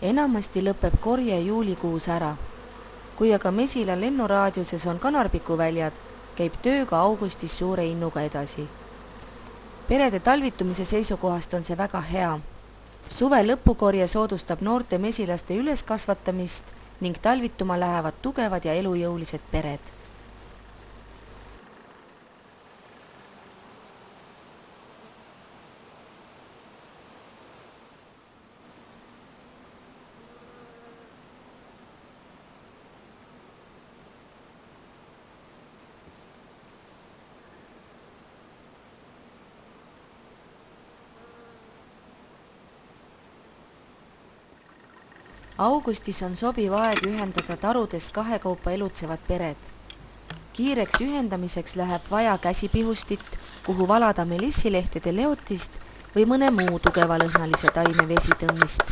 Enamasti lõpeb korje juulikuus ära. Kui aga mesila lennuraadiuses on kanarpikuväljad, käib tööga augustis suure innuga edasi. Perede talvitumise seisukohast on see väga hea. Suve lõpukorje soodustab noorte mesilaste üleskasvatamist ning talvituma lähevad tugevad ja elujõulised pered. Augustis on sobiv aeg ühendada tarudes kahekaupa elutsevad pered. Kiireks ühendamiseks läheb vaja käsipihustit, kuhu valada melissilehtede leotist või mõne muu tugevalõhnalise taime vesitõmmist.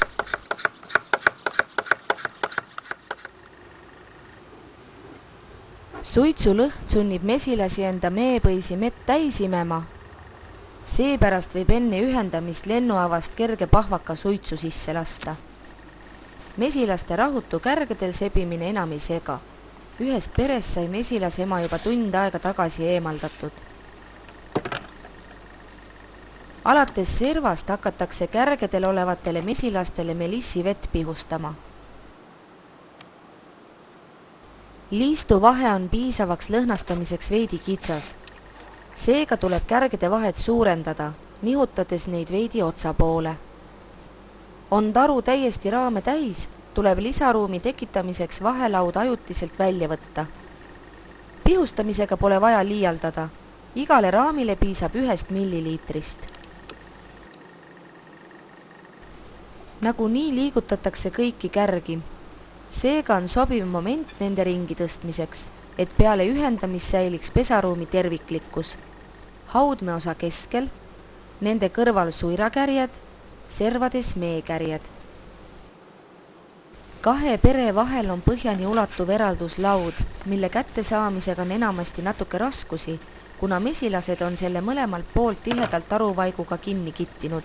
Suitsulõhn sunnib mesilasi enda meepõisi mett täis imema. Seepärast võib enne ühendamist lennuavast kerge pahvaka suitsu sisse lasta. Mesilaste rahutu kärgedel sebimine enam ei sega. Ühest perest sai mesilasema juba tund aega tagasi eemaldatud. Alates servast hakatakse kärgedel olevatele mesilastele melissivett pihustama. Liistu vahe on piisavaks lõhnastamiseks veidi kitsas. Seega tuleb kärgede vahet suurendada, nihutades neid veidi otsa poole. On taru täiesti raame täis, tuleb lisaruumi tekitamiseks vahelaud ajutiselt välja võtta. Pihustamisega pole vaja liialdada. Igale raamile piisab 1 milliliitrist. Nagunii liigutatakse kõiki kärgi. Seega on sobiv moment nende ringi tõstmiseks, et peale ühendamist säiliks pesaruumi terviklikkus. Haudmeosa keskel, nende kõrval suirakärjed, servades meekärjed. 2 pere vahel on põhjani ulatuv eralduslaud, mille kättesaamisega on enamasti natuke raskusi, kuna mesilased on selle mõlemalt poolt tihedalt taruvaiguga kinni kittinud.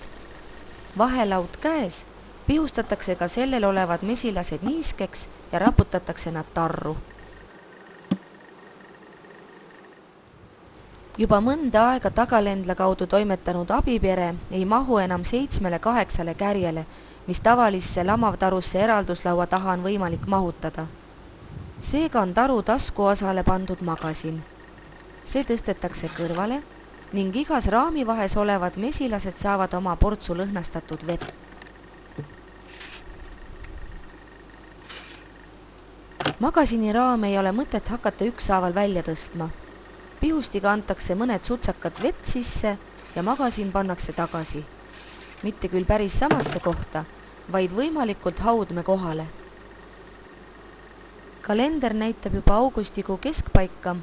Vahelaud käes pihustatakse ka sellel olevad mesilased niiskeks ja raputatakse nad tarru. Juba mõnda aega tagalendla kaudu toimetanud abipere ei mahu enam 7-8 kärjele, mis tavalisse lamavtarusse eralduslaua taha on võimalik mahutada. Seega on taru taskuosale pandud magasin. See tõstetakse kõrvale ning igas raami vahes olevad mesilased saavad oma portsu lõhnastatud vett. Magasini raam ei ole mõtet hakata ükshaaval välja tõstma. Pihustiga antakse mõned sutsakad vett sisse ja magasin pannakse tagasi. Mitte küll päris samasse kohta, vaid võimalikult haudme kohale. Kalender näitab juba augustikuu keskpaika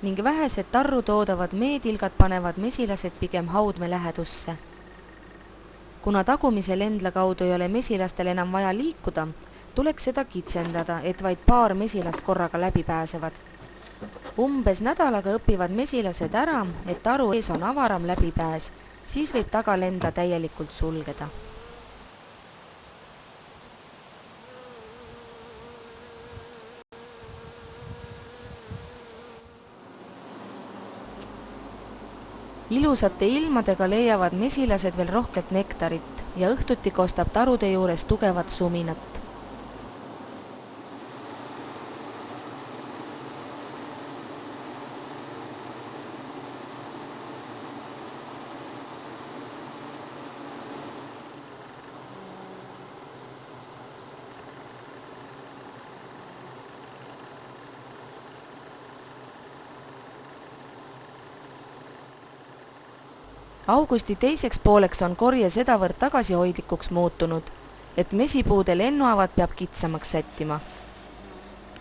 ning vähesed tarru toodavad meetilgad panevad mesilased pigem haudme lähedusse. Kuna tagumise lendla kaudu ei ole mesilastel enam vaja liikuda, tuleks seda kitsendada, et vaid paar mesilast korraga läbi pääsevad. Umbes nädalaga õpivad mesilased ära, et taru ees on avaram läbipääs, siis võib tagalendla täielikult sulgeda. Ilusate ilmadega leiavad mesilased veel rohkelt nektarit ja õhtuti kostab tarude juures tugevat suminat. Augusti teiseks pooleks on korje sedavõrd tagasihoidlikuks muutunud, et mesipuude lennuavad peab kitsamaks sättima.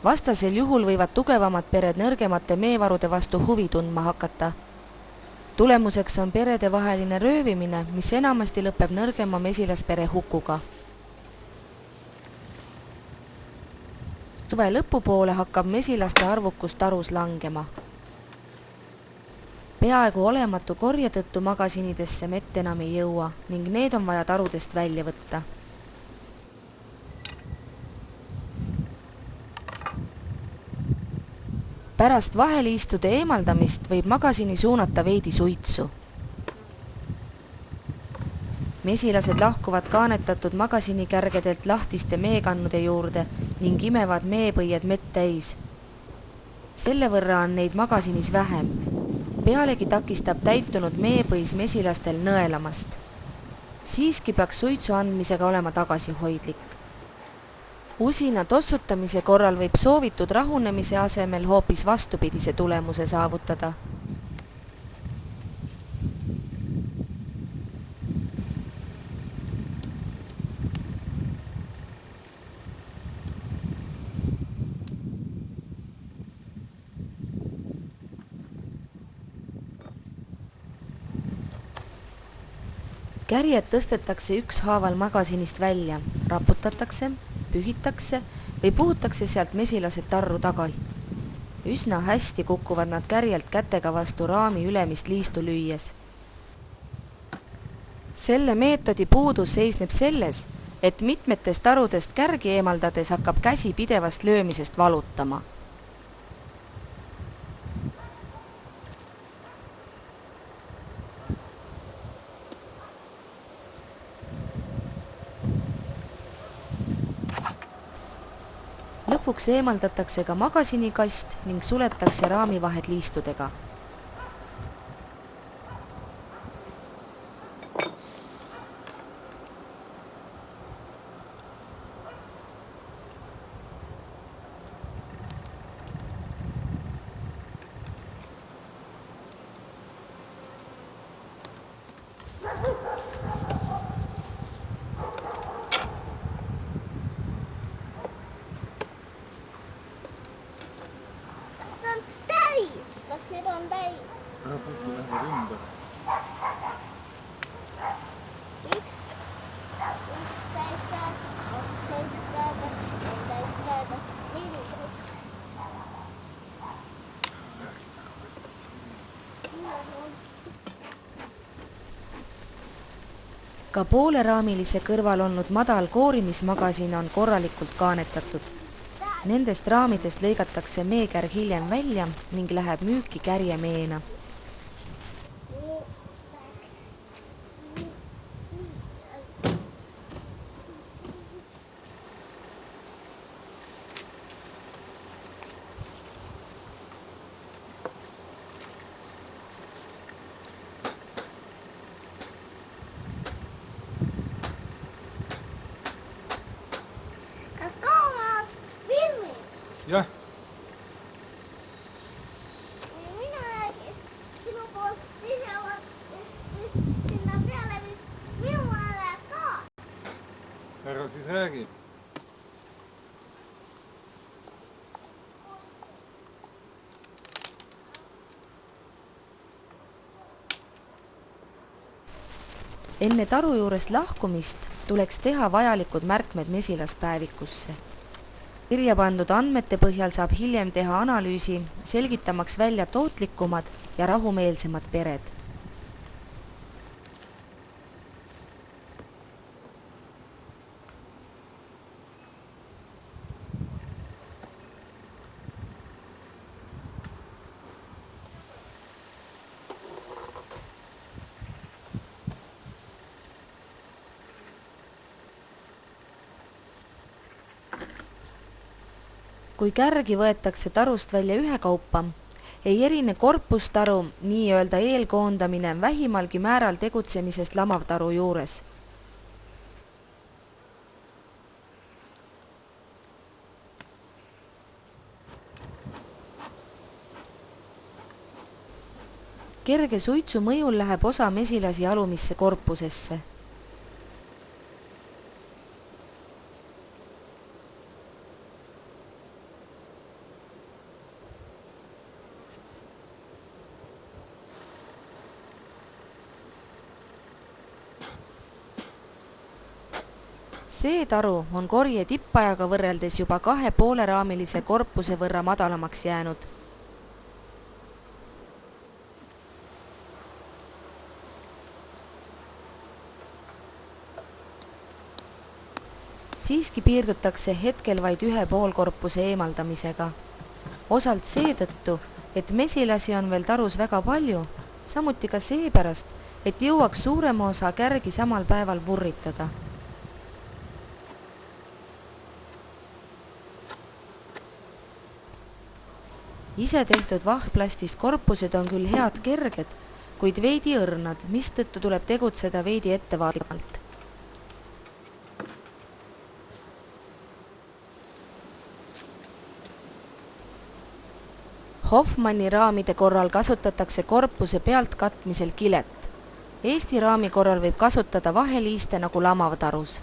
Vastasel juhul võivad tugevamad pered nõrgemate meevarude vastu huvi tundma hakata. Tulemuseks on perede vaheline röövimine, mis enamasti lõpeb nõrgema mesilaspere hukuga. Suve lõpupoole hakkab mesilaste arvukus tarus langema. Peaaegu olematu korje tõttu magasinidesse mett enam ei jõua ning need on vaja tarudest välja võtta. Pärast vaheliistude eemaldamist võib magasini suunata veidi suitsu. Mesilased lahkuvad kaanetatud magasinikärgedelt lahtiste meekannude juurde ning imevad meepõied mett täis. Selle võrra on neid magasinis vähem. Pealegi takistab täitunud meepõis mesilastel nõelamast. Siiski peaks suitsu andmisega olema tagasihoidlik. Usina tossutamise korral võib soovitud rahunemise asemel hoopis vastupidise tulemuse saavutada. Kärjed tõstetakse ükshaaval magasinist välja, raputatakse, pühitakse või puhutakse sealt mesilased tarru taga. Üsna hästi kukuvad nad kärjelt kätega vastu raami ülemist liistu lüües. Selle meetodi puudus seisneb selles, et mitmetest tarudest kärgi eemaldades hakkab käsi pidevast löömisest valutama. Lõpuks eemaldatakse ka magasinikast ning suletakse raamivahed liistudega. Raputti lähevad ümber. Ka pooleraamilise kõrval olnud madal koorimismagasin on korralikult kaanetatud. Nendest raamidest lõigatakse meekärg hiljem välja ning läheb müüki kärjemeena. Jah. Minä sinun puolesta sisällä sinna vielä minua älä kaa. Ära siis räägi. Enne taru juurest lahkumist tuleks teha vajalikud märkmed mesilaspäevikusse. Kirja pandud andmete põhjal saab hiljem teha analüüsi, selgitamaks välja tootlikumad ja rahumeelsemad pered. Kui kärgi võetakse tarust välja ühekaupa, ei erine korpustaru, nii-öelda eelkoondamine vähimalgi määral tegutsemisest lamavtaru juures. Kerge suitsu mõjul läheb osa mesilasi alumisse korpusesse. See taru on korje tippajaga võrreldes juba 2 pooleraamilise korpuse võrra madalamaks jäänud. Siiski piirdutakse hetkel vaid 1 poolkorpuse eemaldamisega. osalt seetõttu, et mesilasi on veel tarus väga palju, samuti ka seepärast, et jõuaks suurema osa kärgi samal päeval vurritada. Ise tehtud vahtplastist korpused on küll head kerged, kuid veidi õrnad, mistõttu tuleb tegutseda veidi ettevaatlikult. Hoffmanni raamide korral kasutatakse korpuse pealt katmisel kilet. Eesti raami korral võib kasutada vaheliiste nagu lamavtarus.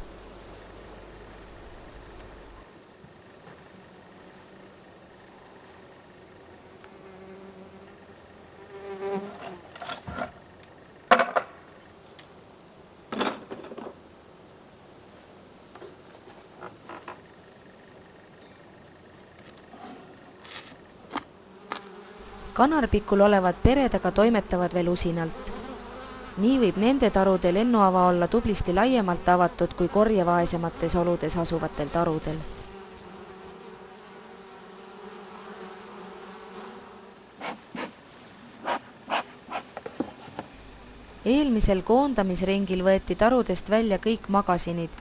Kanarpikul olevad pered aga toimetavad veel usinalt. Nii võib nende tarude lennuava olla tublisti laiemalt avatud kui korjevaesemates oludes asuvatel tarudel. Eelmisel koondamisringil võeti tarudest välja kõik magasinid,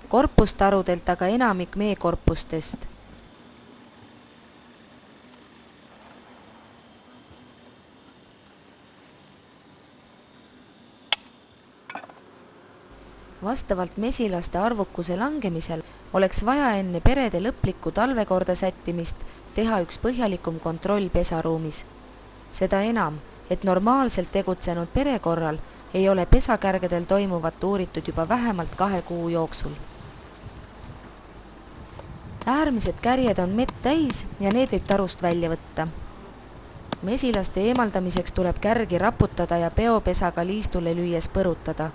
korpustarudelt aga enamik meekorpustest. Vastavalt mesilaste arvukuse langemisel oleks vaja enne perede lõplikku talvekorda sättimist teha üks põhjalikum kontroll pesaruumis. Seda enam, et normaalselt tegutsenud pere korral ei ole pesakärgedel toimuvat uuritud juba vähemalt 2 kuu jooksul. Äärmised kärjed on mett täis ja need võib tarust välja võtta. Mesilaste eemaldamiseks tuleb kärgi raputada ja peopesaga liistule lüües põrutada.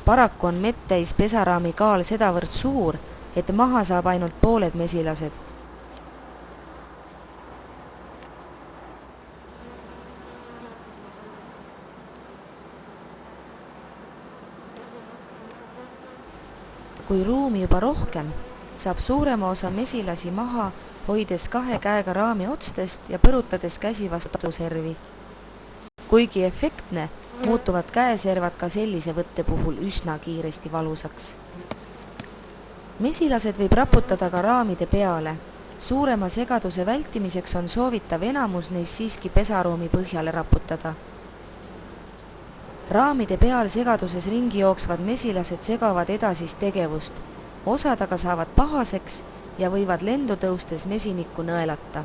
Paraku on metttäis pesaraami kaal sedavõrd suur, et maha saab ainult pooled mesilased. Kui ruumi juba rohkem, saab suurema osa mesilasi maha, hoides 2 käega raami otstest ja põrutades käsi vastu servi. Kuigi efektne, muutuvad käeservad ka sellise võtte puhul üsna kiiresti valusaks. Mesilased võib raputada ka raamide peale. Suurema segaduse vältimiseks on soovitav enamus neist siiski pesaruumi põhjale raputada. Raamide peal segaduses ringi jooksvad mesilased segavad edasist tegevust. Osad aga saavad pahaseks ja võivad lendu tõustes mesinikku nõelata.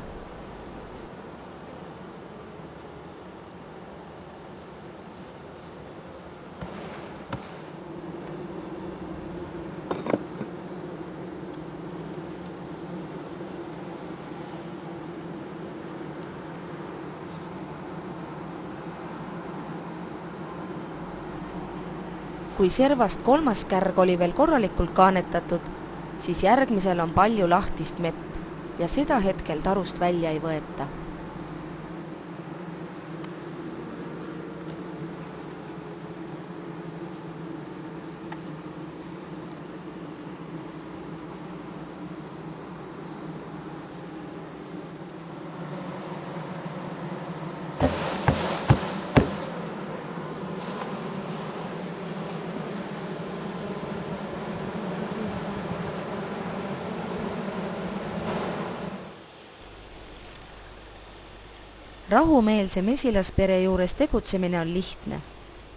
Kui servast 3. kärg oli veel korralikult kaanetatud, siis järgmisel on palju lahtist mett ja seda hetkel tarust välja ei võeta. Rahumeelse mesilaspere juures tegutsemine on lihtne.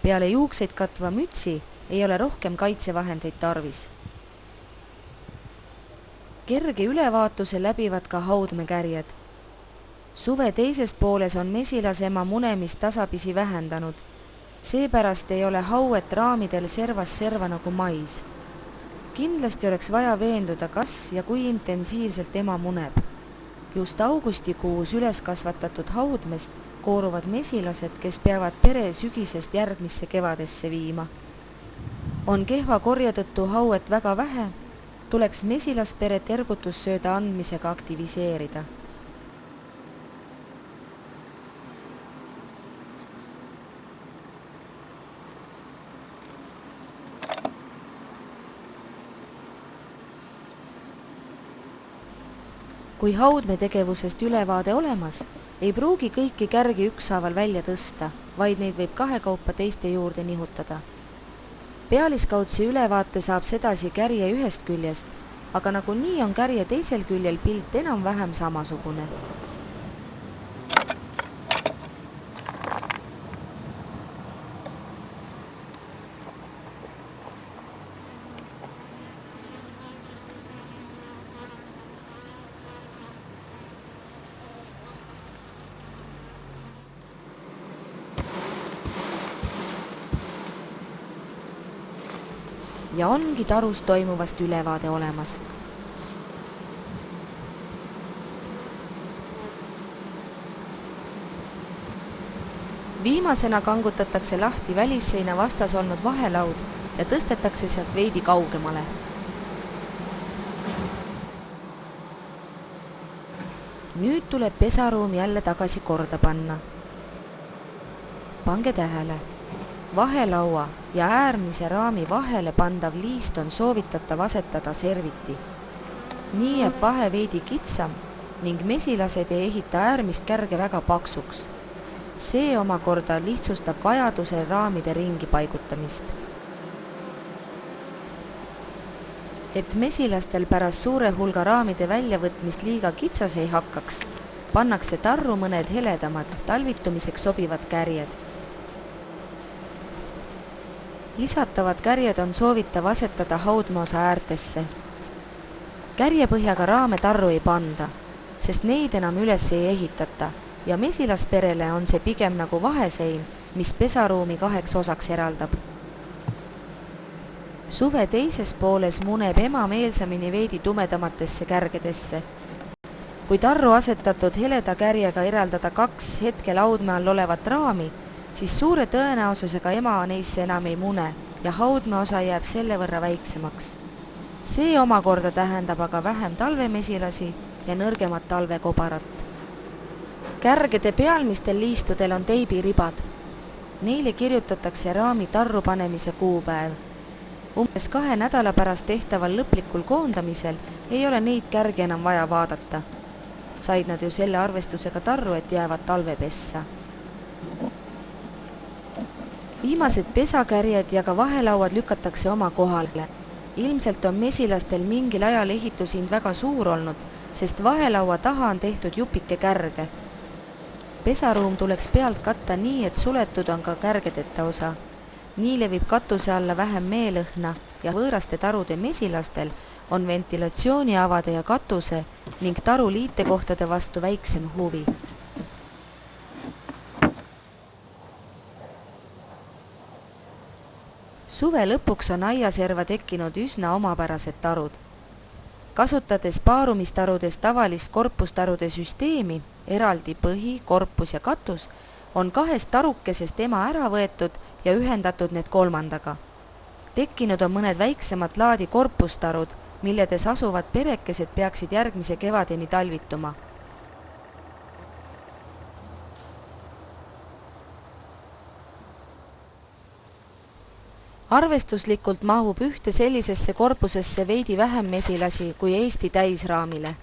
Peale juukseid katva mütsi ei ole rohkem kaitsevahendeid tarvis. Kerge ülevaatuse läbivad ka haudmekärjed. Suve teises pooles on mesilasema munemist tasapisi vähendanud. Seepärast ei ole hauet raamidel servas serva nagu mais. Kindlasti oleks vaja veenduda, kas ja kui intensiivselt ema muneb. Just augustikuus üles kasvatatud haudmest kooruvad mesilased, kes peavad pere sügisest järgmisse kevadesse viima. On kehva korje tõttu hauet väga vähe, tuleks mesilasperet ergutussööda andmisega aktiviseerida. Kui haudmetegevusest ülevaade olemas, ei pruugi kõiki kärgi ükshaaval välja tõsta, vaid neid võib kahekaupa teiste juurde nihutada. Pealiskaudse ülevaate saab sedasi kärje ühest küljest, aga nagunii on kärje teisel küljel pilt enam-vähem samasugune. Ja ongi tarus toimuvast ülevaade olemas. Viimasena kangutatakse lahti välisseina vastas olnud vahelaud ja tõstetakse sealt veidi kaugemale. Nüüd tuleb pesaruum jälle tagasi korda panna. Pange tähele. Vahelaua ja äärmise raami vahele pandav liist on soovitatav asetada serviti. Nii jääb vahe veidi kitsam ning mesilased ei ehita äärmist kärge väga paksuks. See omakorda lihtsustab vajadusel raamide ringi paigutamist. Et mesilastel pärast suure hulga raamide väljavõtmist liiga kitsas ei hakkaks, pannakse tarru mõned heledamad, talvitumiseks sobivad kärjed. Lisatavad kärjed on soovitav asetada haudmeosa äärtesse. Kärjepõhjaga raame tarru ei panda, sest neid enam üles ei ehitata ja mesilasperele on see pigem nagu vahesein, mis pesaruumi 2 osaks eraldab. Suve teises pooles muneb ema meelsamini veidi tumedamatesse kärgedesse. Kui tarru asetatud heleda kärjega eraldada 2 hetkel haudme all olevat raami, siis suure tõenäosusega ema neisse enam ei mune ja haudmeosa jääb selle võrra väiksemaks. See omakorda tähendab aga vähem talvemesilasi ja nõrgemat talvekobarat. Kärgede pealmistel liistudel on teibiribad. Neile kirjutatakse raami tarru panemise kuupäev. Umbes 2 nädala pärast tehtaval lõplikul koondamisel ei ole neid kärgi enam vaja vaadata. Said nad ju selle arvestusega tarru, et jäävad talvepessa. Viimased pesakärjed ja ka vahelauad lükatakse oma kohale. Ilmselt on mesilastel mingil ajal ehitusind väga suur olnud, sest vahelaua taha on tehtud jupike kärge. Pesaruum tuleks pealt katta nii, et suletud on ka kärgedeta osa. Nii levib katuse alla vähem meelõhna ja võõraste tarude mesilastel on ventilatsiooniavade ja katuse ning taru liitekohtade vastu väiksem huvi. Suve lõpuks on aiaserva tekkinud üsna omapärased tarud. Kasutades paarumistarudes tavalist korpustarude süsteemi, eraldi põhi, korpus ja katus, on 2 tarukesest ema ära võetud ja ühendatud need 3. Tekkinud on mõned väiksemat laadi korpustarud, milledes asuvad perekesed peaksid järgmise kevadeni talvituma. Arvestuslikult mahub ühte sellisesse korpusesse veidi vähem mesilasi kui Eesti täisraamile.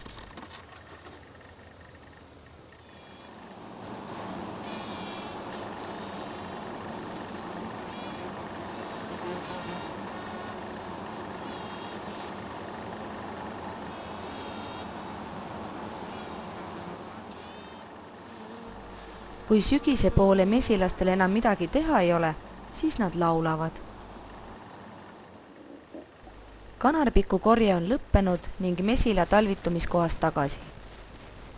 Kui sügise poole mesilastel enam midagi teha ei ole, siis nad laulavad. Kanarpiku korje on lõppenud ning mesila talvitumiskohast tagasi.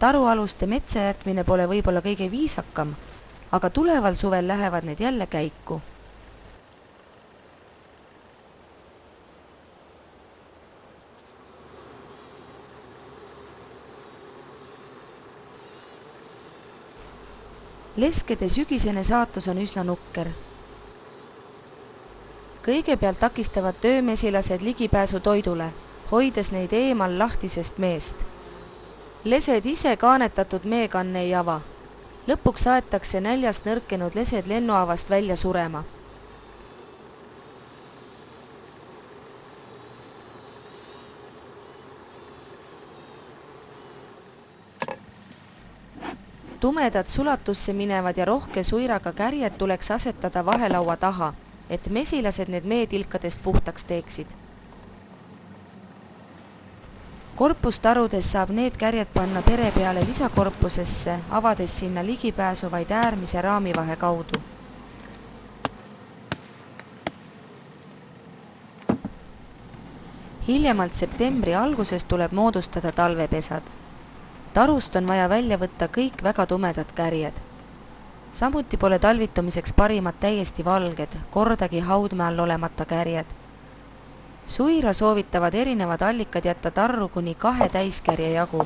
Tarualuste metsa jätmine pole võib-olla kõige viisakam, aga tuleval suvel lähevad need jälle käiku. Leskede sügisene saatus on üsna nukker. Kõigepealt takistavad töömesilased ligipääsu toidule, hoides neid eemal lahtisest meest. Lesed ise kaanetatud meekanne ei ava. Lõpuks aetakse näljast nõrkenud lesed lennuavast välja surema. tumedad sulatusse minevad ja rohke suiraga kärjed tuleks asetada vahelaua taha, et mesilased need meetilkadest puhtaks teeksid. Korpustarudes saab need kärjed panna pere peale lisakorpusesse, avades sinna ligipääsu vaid äärmise raamivahe kaudu. Hiljemalt septembri alguses tuleb moodustada talvepesad. Tarust on vaja välja võtta kõik väga tumedad kärjed. Samuti pole talvitumiseks parimad täiesti valged, kordagi haudme all olemata kärjed. Suira soovitavad erinevad allikad jätta tarru kuni 2 täiskärje jagu.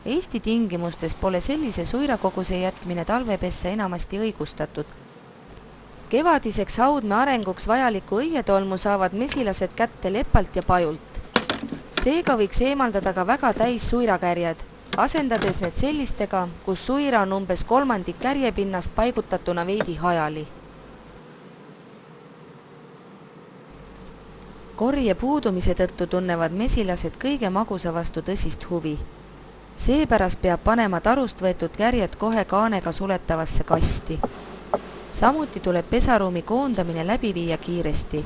Eesti tingimustes pole sellise suirakoguse jätmine talvepesse enamasti õigustatud. Kevadiseks haudme arenguks vajaliku õietolmu saavad mesilased kätte lepalt ja pajult. Seega võiks eemaldada ka väga täis suirakärjed, asendades need sellistega, kus suira on umbes 1/3 kärjepinnast paigutatuna veidi hajali. Korje puudumise tõttu tunnevad mesilased kõige magusa vastu tõsist huvi. Seepärast peab panema tarust võetud kärjed kohe kaanega suletavasse kasti. Samuti tuleb pesaruumi koondamine läbi viia kiiresti.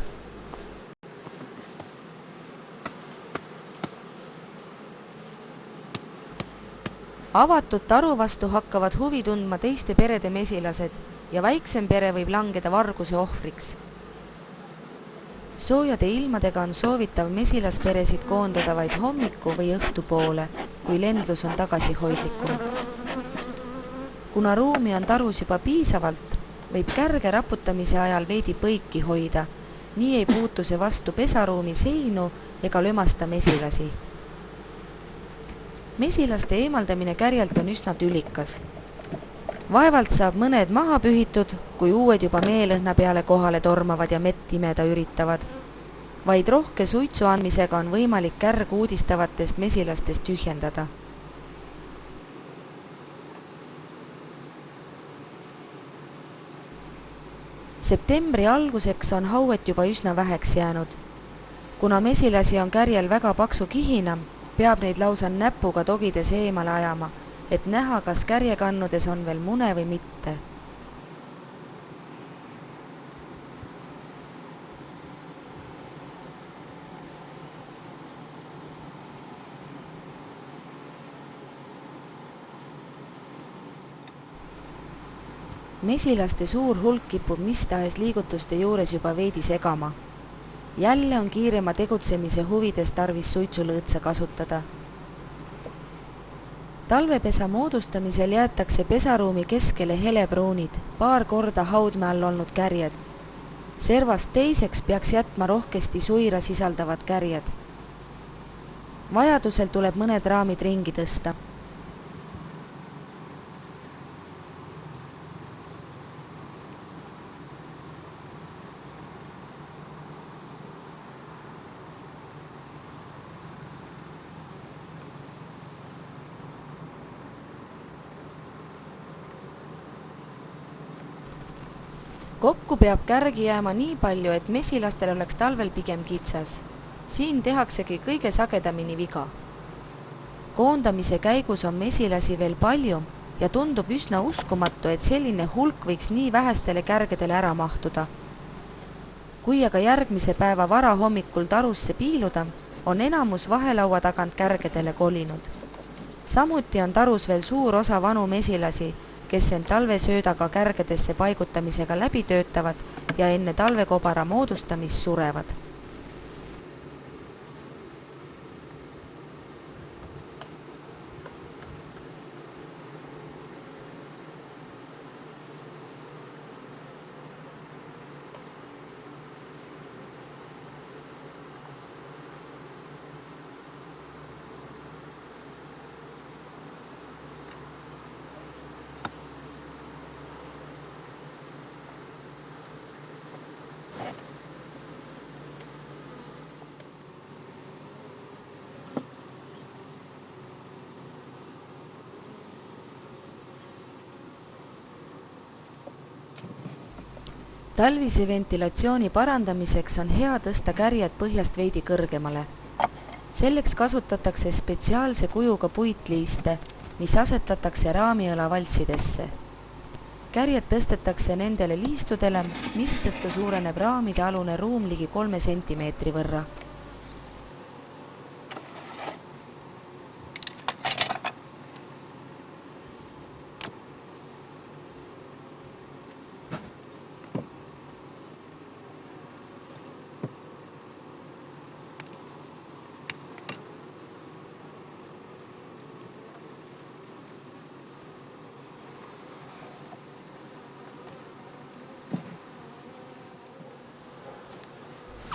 Avatud taru vastu hakkavad huvi tundma teiste perede mesilased ja väiksem pere võib langeda varguse ohvriks. Soojade ilmadega on soovitav mesilasperesid koondada vaid hommiku või õhtu poole, kui lendlus on tagasihoidlikum. Kuna ruumi on tarus juba piisavalt, võib kärge raputamise ajal veidi põiki hoida, nii ei puutu see vastu pesaruumi seinu ega lömasta mesilasi. Mesilaste eemaldamine kärjelt on üsna tülikas. Vaevalt saab mõned maha pühitud, kui uued juba meelõhna peale kohale tormavad ja mett imeda üritavad. Vaid rohke suitsu andmisega on võimalik kärg uudistavatest mesilastest tühjendada. Septembri alguseks on hauet juba üsna väheks jäänud. Kuna mesilasi on kärjel väga paksu kihina, peab neid lausa näpuga togides eemale ajama, et näha, kas kärjekannudes on veel mune või mitte. Mesilaste suur hulk kipub mistahes liigutuste juures juba veidi segama. Jälle on kiirema tegutsemise huvides tarvis suitsulõõtsa kasutada. Talvepesa moodustamisel jäetakse pesaruumi keskele helebruunid, paar korda haudme all olnud kärjed. Servast teiseks peaks jätma rohkesti suira sisaldavad kärjed. Vajadusel tuleb mõned raamid ringi tõsta. Kokku peab kärgi jääma nii palju, et mesilastel oleks talvel pigem kitsas. Siin tehaksegi kõige sagedamini viga. Koondamise käigus on mesilasi veel palju ja tundub üsna uskumatu, et selline hulk võiks nii vähestele kärgedele ära mahtuda. Kui aga järgmise päeva varahommikul tarusse piiluda, on enamus vahelaua tagant kärgedele kolinud. Samuti on tarus veel suur osa vanu mesilasi, kes end talvesöödaga kärgedesse paigutamisega läbi töötavad ja enne talvekobara moodustamist surevad. Talvise ventilatsiooni parandamiseks on hea tõsta kärjed põhjast veidi kõrgemale. Selleks kasutatakse spetsiaalse kujuga puitliiste, mis asetatakse raamiõla valtsidesse. Kärjed tõstetakse nendele liistudele, mistõttu suureneb raamide alune ruum ligi 3 sentimeetri võrra.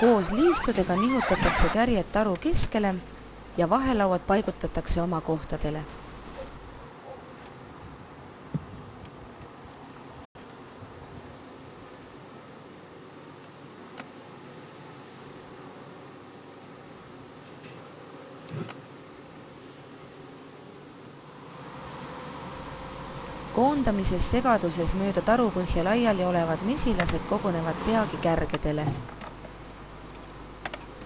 Koos liistudega nihutatakse kärjed taru keskele ja vahelauad paigutatakse oma kohtadele. Koondamises segaduses mööda tarupõhja laiali olevad mesilased kogunevad peagi kärgedele.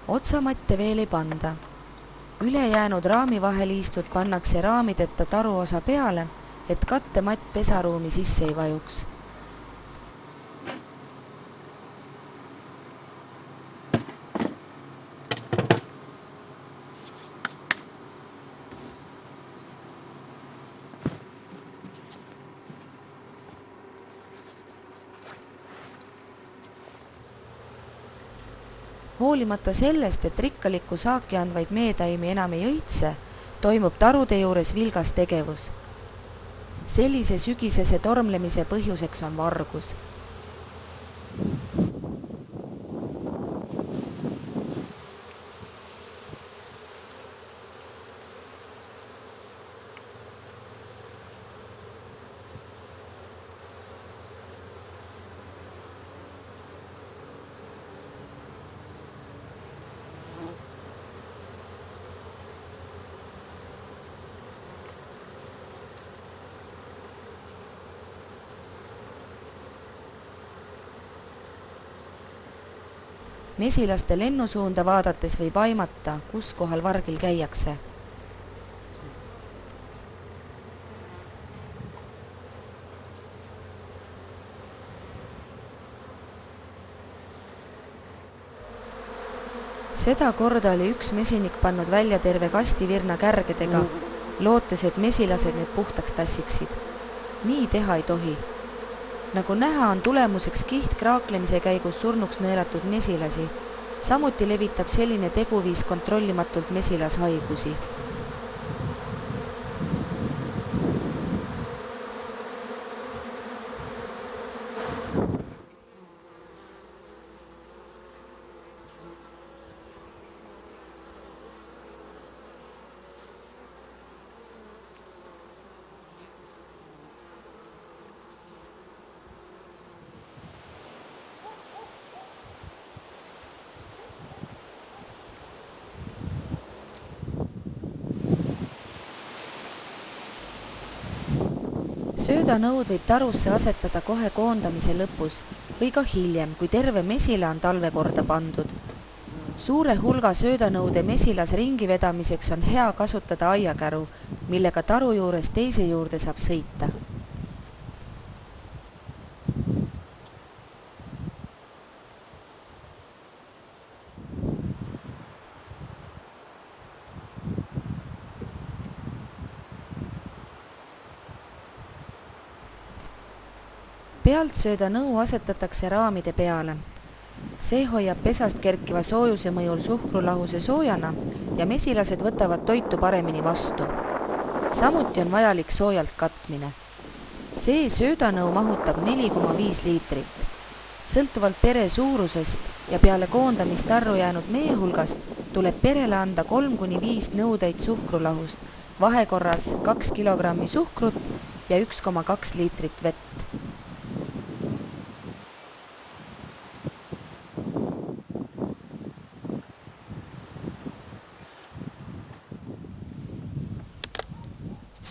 Otsamatte veel ei panda. Ülejäänud raami vaheliistud pannakse raamideta taruosa peale, et kattematt pesaruumi sisse ei vajuks. Hoolimata sellest, et rikkalikku saaki andvaid meetaimi enam ei õitse, toimub tarude juures vilgas tegevus. Sellise sügisese tormlemise põhjuseks on vargus. Mesilaste lennusuunda vaadates võib aimata, kus kohal vargil käiakse. Seda korda oli üks mesinik pannud välja terve kastivirna kärgedega, lootes, et mesilased need puhtaks tassiksid. Nii teha ei tohi. Nagu näha, on tulemuseks kiht kraaklemise käigus surnuks nõelatud mesilasi. Samuti levitab selline teguviis kontrollimatult mesilashaigusi. Söödanõud võib tarusse asetada kohe koondamise lõpus või ka hiljem, kui terve mesila on talve korda pandud. Suure hulga söödanõude mesilas ringi vedamiseks on hea kasutada aiakäru, millega taru juures teise juurde saab sõita. Pealt söödanõu asetatakse raamide peale. See hoiab pesast kerkiva soojuse mõjul suhkrulahuse soojana ja mesilased võtavad toitu paremini vastu. Samuti on vajalik soojalt katmine. See söödanõu mahutab 4,5 liitrit. Sõltuvalt pere suurusest ja peale koondamist tarru jäänud mee hulgast tuleb perele anda 3-5 nõudeid suhkrulahust, vahekorras 2 kilogrammi suhkrut ja 1,2 liitrit vett.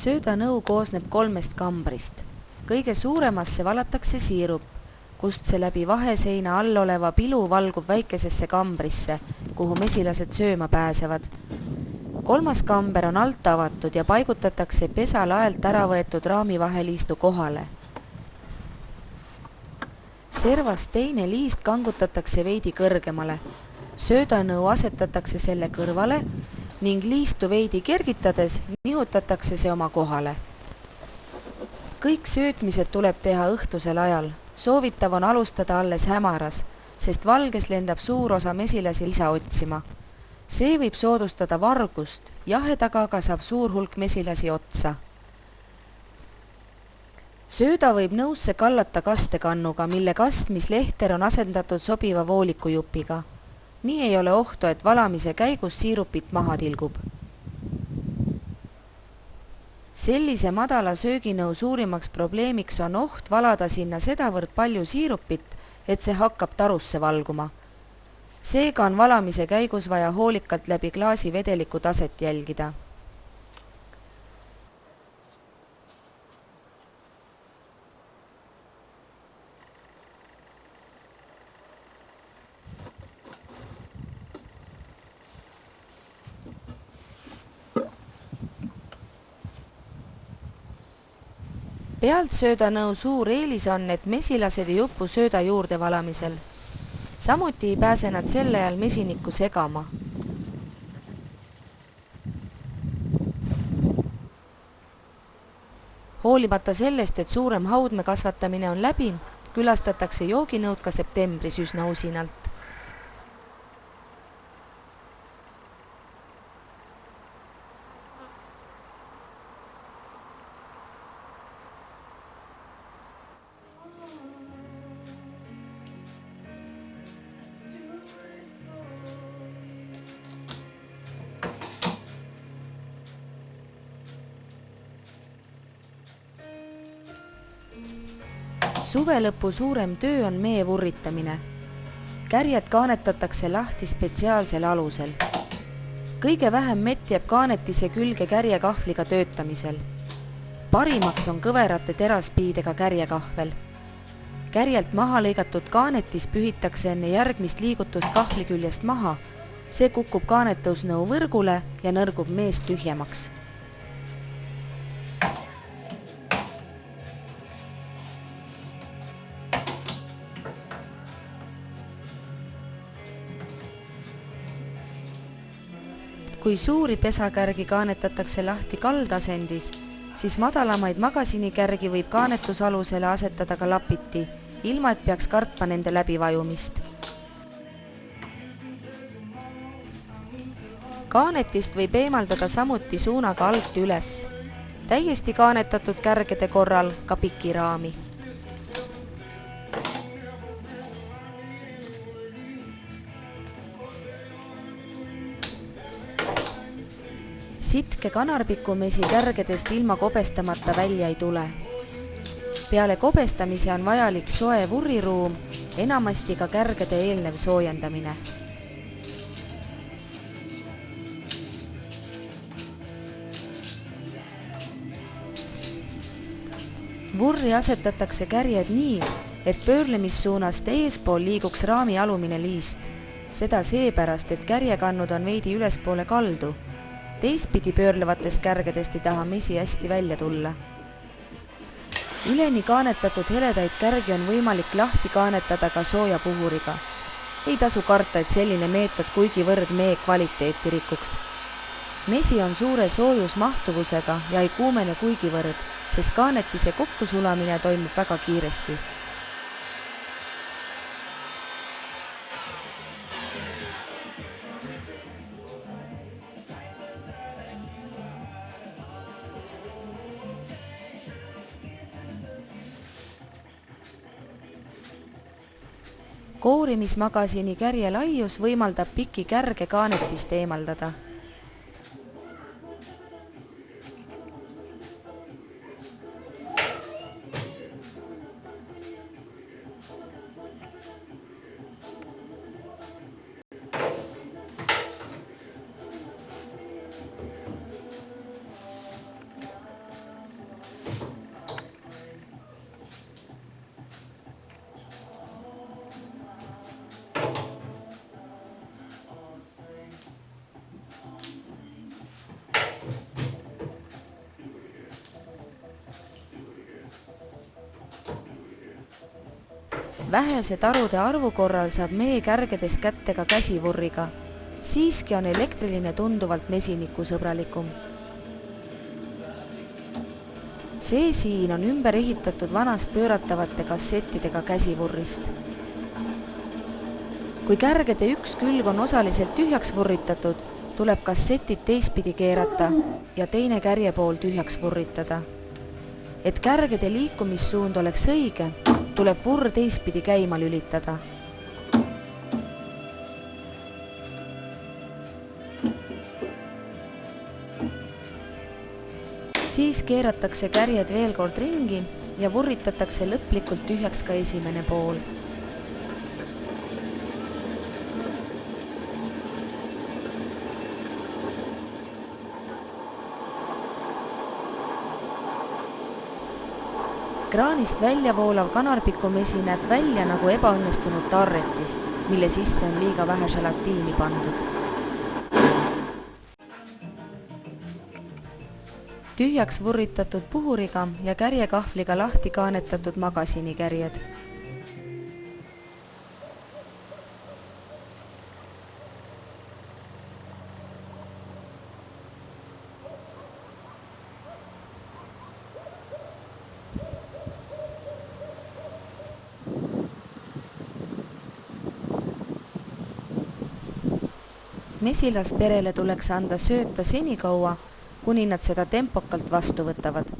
Söödanõu koosneb 3 kambrist. Kõige suuremasse valatakse siirup, kust see läbi vaheseina all oleva pilu valgub väikesesse kambrisse, kuhu mesilased sööma pääsevad. 3. kamber on alt avatud ja paigutatakse pesa laelt ära võetud raami vaheliistu kohale. Servast teine liist kangutatakse veidi kõrgemale, söödanõu asetatakse selle kõrvale ning liistu veidi kergitades nihutatakse see oma kohale. Kõik söötmised tuleb teha õhtusel ajal, soovitav on alustada alles hämaras, sest valges lendab suur osa mesilasi lisa otsima. See võib soodustada vargust, jahedaga aga saab suur hulk mesilasi otsa. Sööda võib nõusse kallata kastekannuga, mille kastmislehter on asendatud sobiva voolikujupiga. Nii ei ole ohtu, et valamise käigus siirupit maha tilgub. Sellise madala sööginõu suurimaks probleemiks on oht valada sinna sedavõrd palju siirupit, et see hakkab tarusse valguma. Seega on valamise käigus vaja hoolikalt läbi klaasi vedeliku taset jälgida. Pealtsöödanõu suur eelis on, et mesilased ei uppu sööda juurde valamisel. Samuti ei pääse nad selle ajal mesinikku segama. Hoolimata sellest, et suurem haudme kasvatamine on läbi, külastatakse jooginõud ka septembris üsna usinalt. Suvelõpu suurem töö on mee vurritamine. Kärjed kaanetatakse lahti spetsiaalsel alusel. Kõige vähem mett jääb kaanetise külge kärjekahvliga töötamisel. Parimaks on kõverate teraspiidega kärjekahvel. Kärjelt maha lõigatud kaanetis pühitakse enne järgmist liigutust kahvli küljest maha. See kukub kaanetusnõu võrgule ja nõrgub meest tühjemaks. Kui suuri pesakärgi kaanetatakse lahti kaldasendis, siis madalamaid magasinikärgi võib kaanetusalusele asetada ka lapiti, ilma et peaks kartma nende läbivajumist. Kaanetist võib eemaldada samuti suunaga alt üles. Täiesti kaanetatud kärgede korral ka pikiraami. Sitke kanarpikumesi kärgedest ilma kobestamata välja ei tule. Peale kobestamise on vajalik soe vurriruum, enamasti ka kärgede eelnev soojendamine. Vurri asetatakse kärjed nii, et pöörlemissuunast eespool liiguks raami alumine liist. Seda seepärast, et kärjekannud on veidi ülespoole kaldu. Teistpidi pöörlevatest kärgedest ei taha mesi hästi välja tulla. Üleni kaanetatud heledaid kärgi on võimalik lahti kaanetada ka sooja puhuriga. Ei tasu karta, et selline meetod kuigivõrd mee kvaliteeti rikuks. Mesi on suure soojusmahtuvusega ja ei kuumene kuigivõrd, sest kaanetise kokkusulamine toimub väga kiiresti. Koorimismagasini kärje laius võimaldab piki kärge kaanetist eemaldada. Vähese tarude arvu korral saab mee kärgedest kätte ka käsivurriga. Siiski on elektriline tunduvalt mesinikusõbralikum. See siin on ümber ehitatud vanast pööratavate kassettidega käsivurrist. Kui kärgede üks külg on osaliselt tühjaks vurritatud, tuleb kassetid teistpidi keerata ja teine kärjepool tühjaks vurritada. Et kärgede liikumissuund oleks õige, tuleb vurr teistpidi käima lülitada. Siis keeratakse kärjed veel kord ringi ja vurritatakse lõplikult tühjaks ka esimene pool. Kraanist välja voolav kanarpikumesi näeb välja nagu ebaõnnestunud tarretis, mille sisse on liiga vähe želatiini pandud. Tühjaks vurritatud puhuriga ja kärjekahvliga lahti kaanetatud magasinikärjed. Mesilasperele tuleks anda sööta senikaua, kuni nad seda tempokalt vastu võtavad.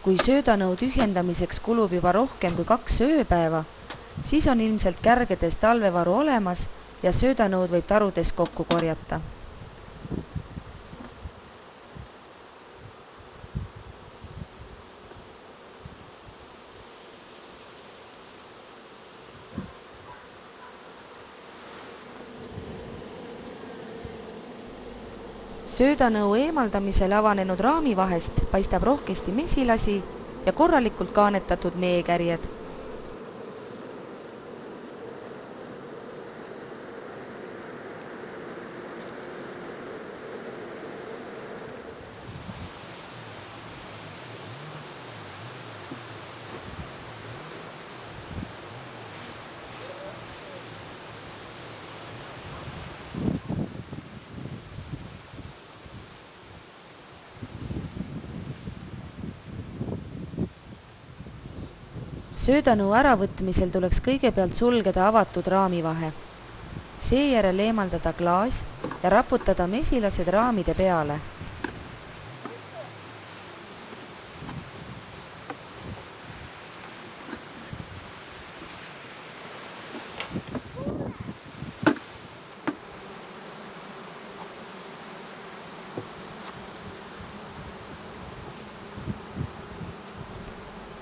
Kui söödanõu tühjendamiseks kulub juba rohkem kui 2 ööpäeva, siis on ilmselt kärgedes talvevaru olemas ja söödanõud võib tarudes kokku korjata. Söödanõu eemaldamisel avanenud raamivahest paistab rohkesti mesilasi ja korralikult kaanetatud meekärjed. Söödanõu äravõtmisel tuleks kõigepealt sulgeda avatud raamivahe. Seejärel eemaldada klaas ja raputada mesilased raamide peale.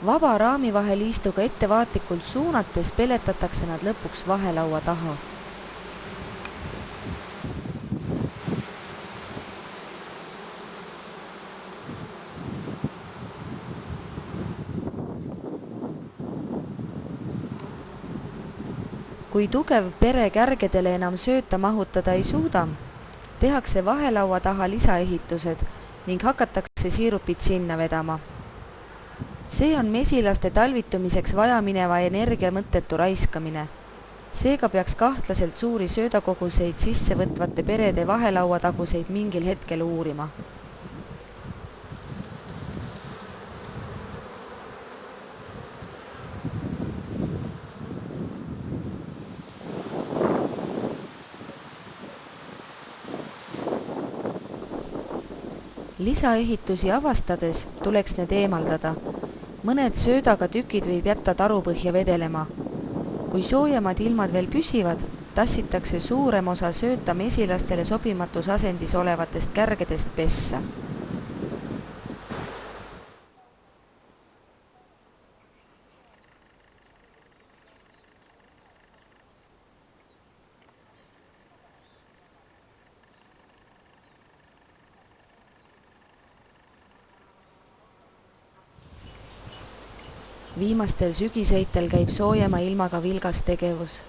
Vaba raamivahe liistuga ettevaatlikult suunates peletatakse nad lõpuks vahelaua taha. Kui tugev pere kärgedele enam sööta mahutada ei suuda, tehakse vahelaua taha lisaehitused ning hakatakse siirupit sinna vedama. See on mesilaste talvitumiseks vaja mineva energia mõttetu raiskamine. Seega peaks kahtlaselt suuri söödakoguseid sisse võtvate perede vahelaua taguseid mingil hetkel uurima. Lisaehitusi avastades tuleks need eemaldada. Mõned söödaga tükid võib jätta tarupõhja vedelema. Kui soojemad ilmad veel püsivad, tassitakse suurem osa sööta mesilastele sobimatus asendis olevatest kärgedest pessa. Viimastel sügiseitel käib soojema ilmaga vilgas tegevus.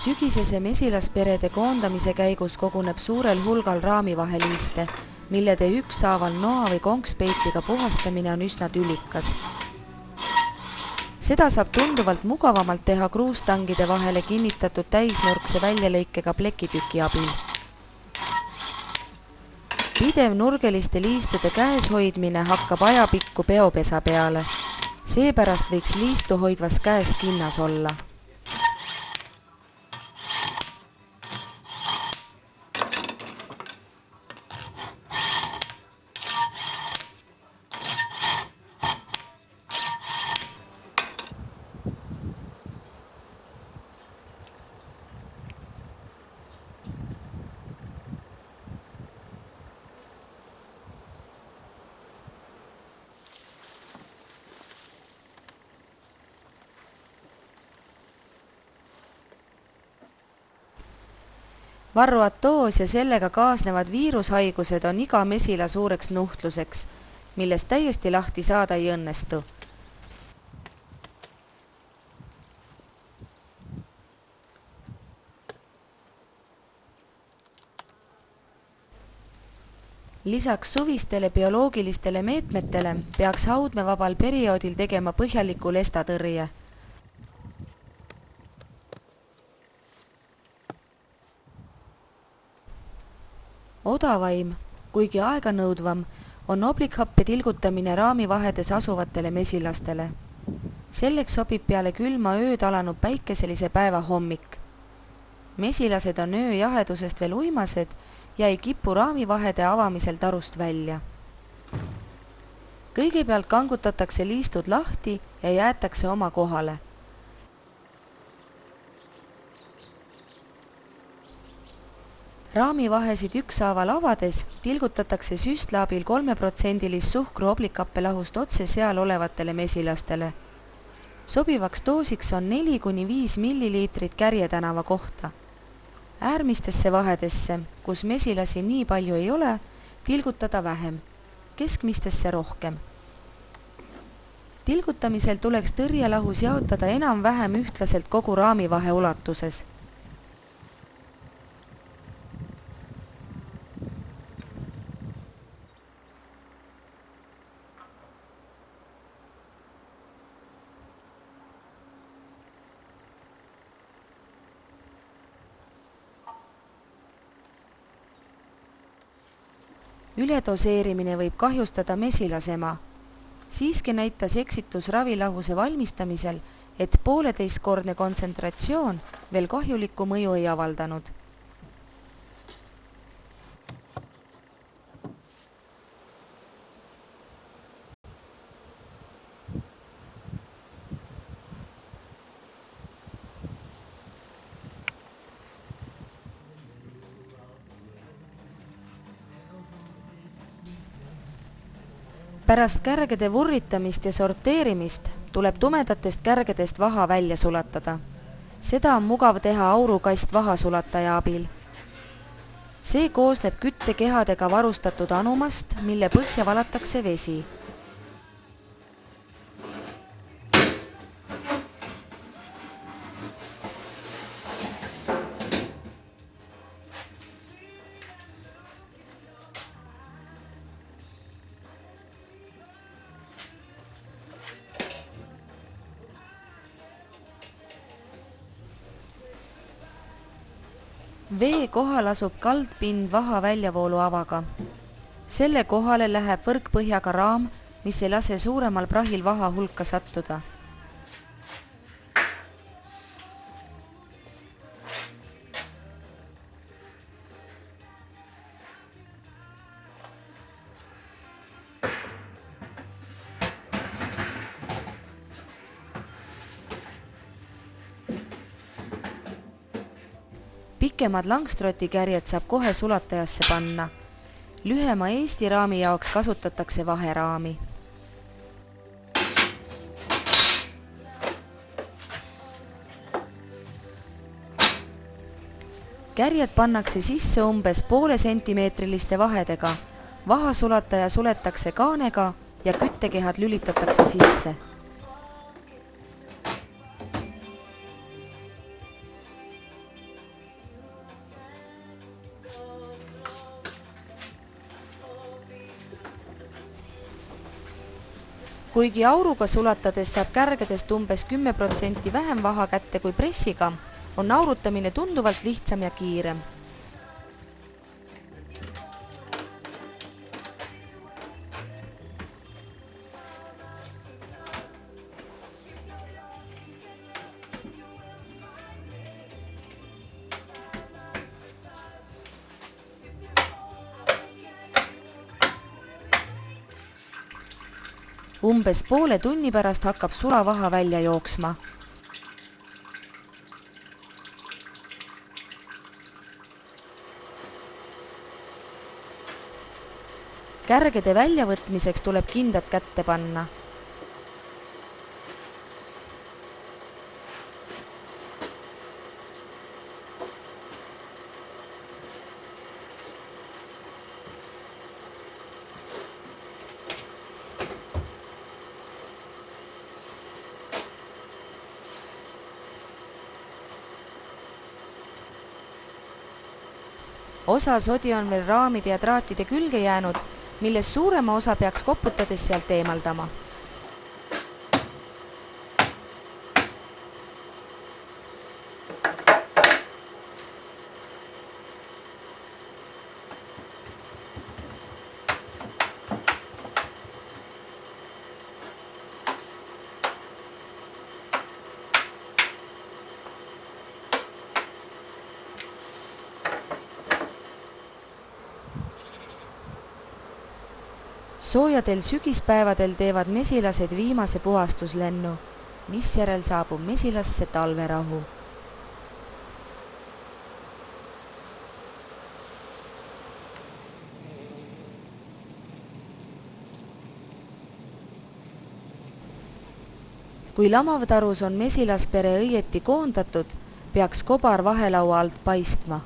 Sügisese mesilasperede koondamise käigus koguneb suurel hulgal raamivaheliiste, millede ükshaaval noa või konkspeitiga puhastamine on üsna tülikas. Seda saab tunduvalt mugavamalt teha kruustangide vahele kinnitatud täisnurkse väljalõikega plekitüki abil. Pidev nurgeliste liistude käes hoidmine hakkab ajapikku peopesa peale. Seepärast võiks liistu hoidvas käes kinnas olla. Varroatoos ja sellega kaasnevad viirushaigused on iga mesila suureks nuhtluseks, millest täiesti lahti saada ei õnnestu. Lisaks suvistele bioloogilistele meetmetele peaks haudmevabal perioodil tegema põhjaliku lestatõrje. Odavaim, kuigi aeganõudvam, on oblikhappe tilgutamine raamivahedes asuvatele mesilastele. Selleks sobib peale külma ööd alanud päikeselise päeva hommik. Mesilased on öö jahedusest veel uimased ja ei kipu raamivahede avamisel tarust välja. Kõigepealt kangutatakse liistud lahti ja jäetakse oma kohale. Raamivahesid ükshaaval avades tilgutatakse süstla abil 3% suhkru oblikhappe lahust otse seal olevatele mesilastele. Sobivaks doosiks on 4–5 milliliitrit Kärjetänava kohta. Äärmistesse vahedesse, kus mesilasi nii palju ei ole, tilgutada vähem, keskmistesse rohkem. Tilgutamisel tuleks tõrjelahus jaotada enam-vähem ühtlaselt kogu raamivahe ulatuses. Üledoseerimine võib kahjustada mesilasema. Siiski näitas eksitus ravilahuse valmistamisel, et 1,5-kordne kontsentratsioon veel kahjulikku mõju ei avaldanud. Pärast kärgede vurritamist ja sorteerimist tuleb tumedatest kärgedest vaha välja sulatada. Seda on mugav teha aurukast vahasulataja abil. See koosneb küttekehadega varustatud anumast, mille põhja valatakse vesi. Vee kohal asub kaldpind vaha väljavoolu avaga. Selle kohale läheb võrkpõhjaga raam, mis ei lase suuremal prahil vaha hulka sattuda. Pikemad langstrotikärjed saab kohe sulatajasse panna. Lühema Eesti raami jaoks kasutatakse vaheraami. Kärjed pannakse sisse umbes 0,5 sentimeetriliste vahedega, vahasulataja suletakse kaanega ja küttekehad lülitatakse sisse. Kuigi auruga sulatades saab kärgedest umbes 10% vähem vaha kätte kui pressiga, on aurutamine tunduvalt lihtsam ja kiirem. Umbes poole tunni pärast hakkab sulavaha välja jooksma. Kärgede väljavõtmiseks tuleb kindad kätte panna. Osa sodi on veel raamide ja traatide külge jäänud, milles suurema osa peaks koputades sealt eemaldama. Soojadel sügispäevadel teevad mesilased viimase puhastuslennu, misjärel saabub mesilasse talverahu. Kui lamavtarus on mesilaspere õieti koondatud, peaks kobar vahelaua alt paistma.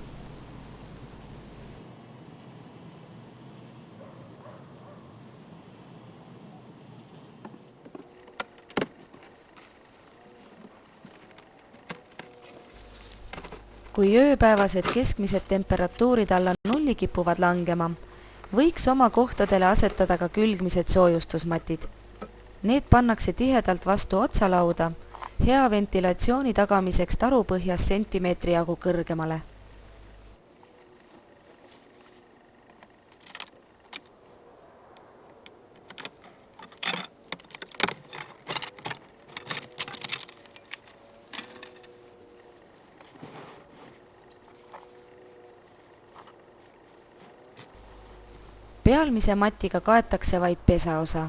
Kui ööpäevased keskmised temperatuurid alla nulli kipuvad langema, võiks oma kohtadele asetada ka külgmised soojustusmatid. Need pannakse tihedalt vastu otsalauda, hea ventilatsiooni tagamiseks tarupõhjas sentimeetri jagu kõrgemale. Pealmise matiga kaetakse vaid pesaosa.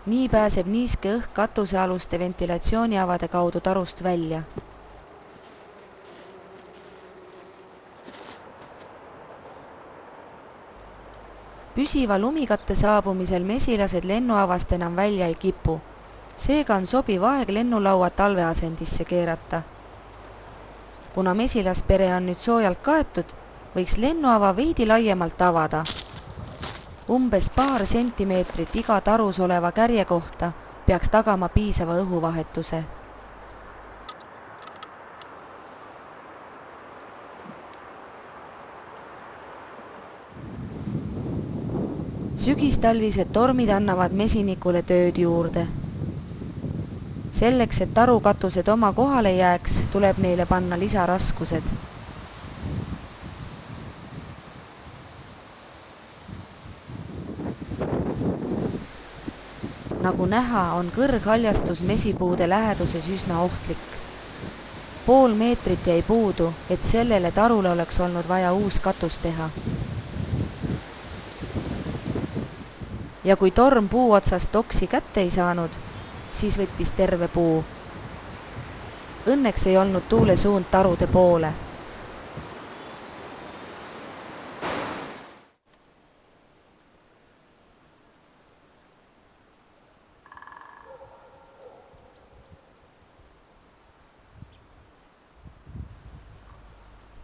Nii pääseb niiske õhk katusealuste ventilatsiooniavade kaudu tarust välja. Püsiva lumikatte saabumisel mesilased lennuavast enam välja ei kipu. Seega on sobiv aeg lennulaua talveasendisse keerata. Kuna mesilaspere on nüüd soojalt kaetud, võiks lennuava veidi laiemalt avada. Umbes paar sentimeetrit iga tarus oleva kärje kohta peaks tagama piisava õhuvahetuse. Sügistalvised tormid annavad mesinikule tööd juurde. Selleks, et tarukatused oma kohale jääks, tuleb neile panna lisaraskused. Nagu näha, on kõrghaljastus mesipuude läheduses üsna ohtlik. Pool meetrit jäi puudu, et sellele tarule oleks olnud vaja uus katus teha. Ja kui torm puu otsast oksi kätte ei saanud, siis võttis terve puu. Õnneks ei olnud tuule suund tarude poole.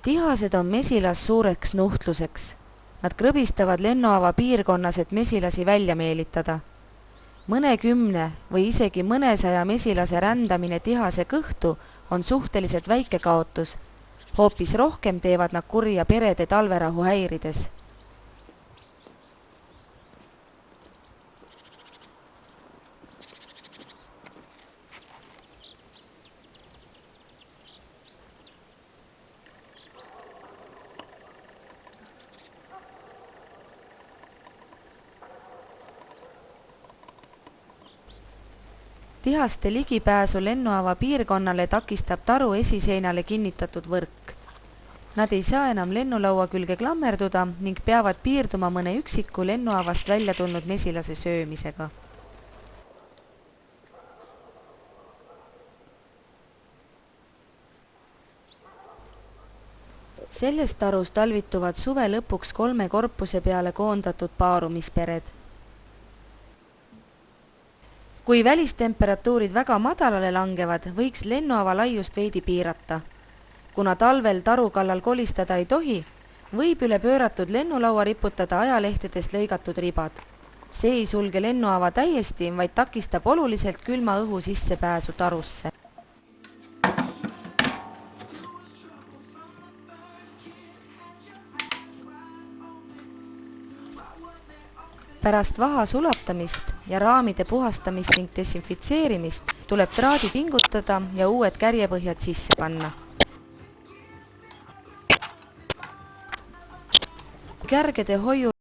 Tihased on mesilas suureks nuhtluseks. Nad krõbistavad lennuava piirkonnas, et mesilasi välja meelitada. Mõne 10 või isegi mõnesaja mesilase rändamine tihase kõhtu on suhteliselt väike kaotus. Hoopis rohkem teevad nad kurja perede talverahu häirides. Tihaste ligipääsu lennuava piirkonnale takistab taru esiseinale kinnitatud võrk. Nad ei saa enam lennulaua külge klammerduda ning peavad piirduma mõne üksiku lennuavast välja tulnud mesilase söömisega. Sellest tarus talvituvad suve lõpuks 3 korpuse peale koondatud paarumispered. Kui välistemperatuurid väga madalale langevad, võiks lennuava laiust veidi piirata. Kuna talvel taru kallal kolistada ei tohi, võib üle pööratud lennulaua riputada ajalehtedest lõigatud ribad. See ei sulge lennuava täiesti, vaid takistab oluliselt külma õhu sissepääsu tarusse. Pärast vaha sulatamist ja raamide puhastamist ning desinfitseerimist tuleb traadi pingutada ja uued kärjepõhjad sisse panna. Kärgede hoiu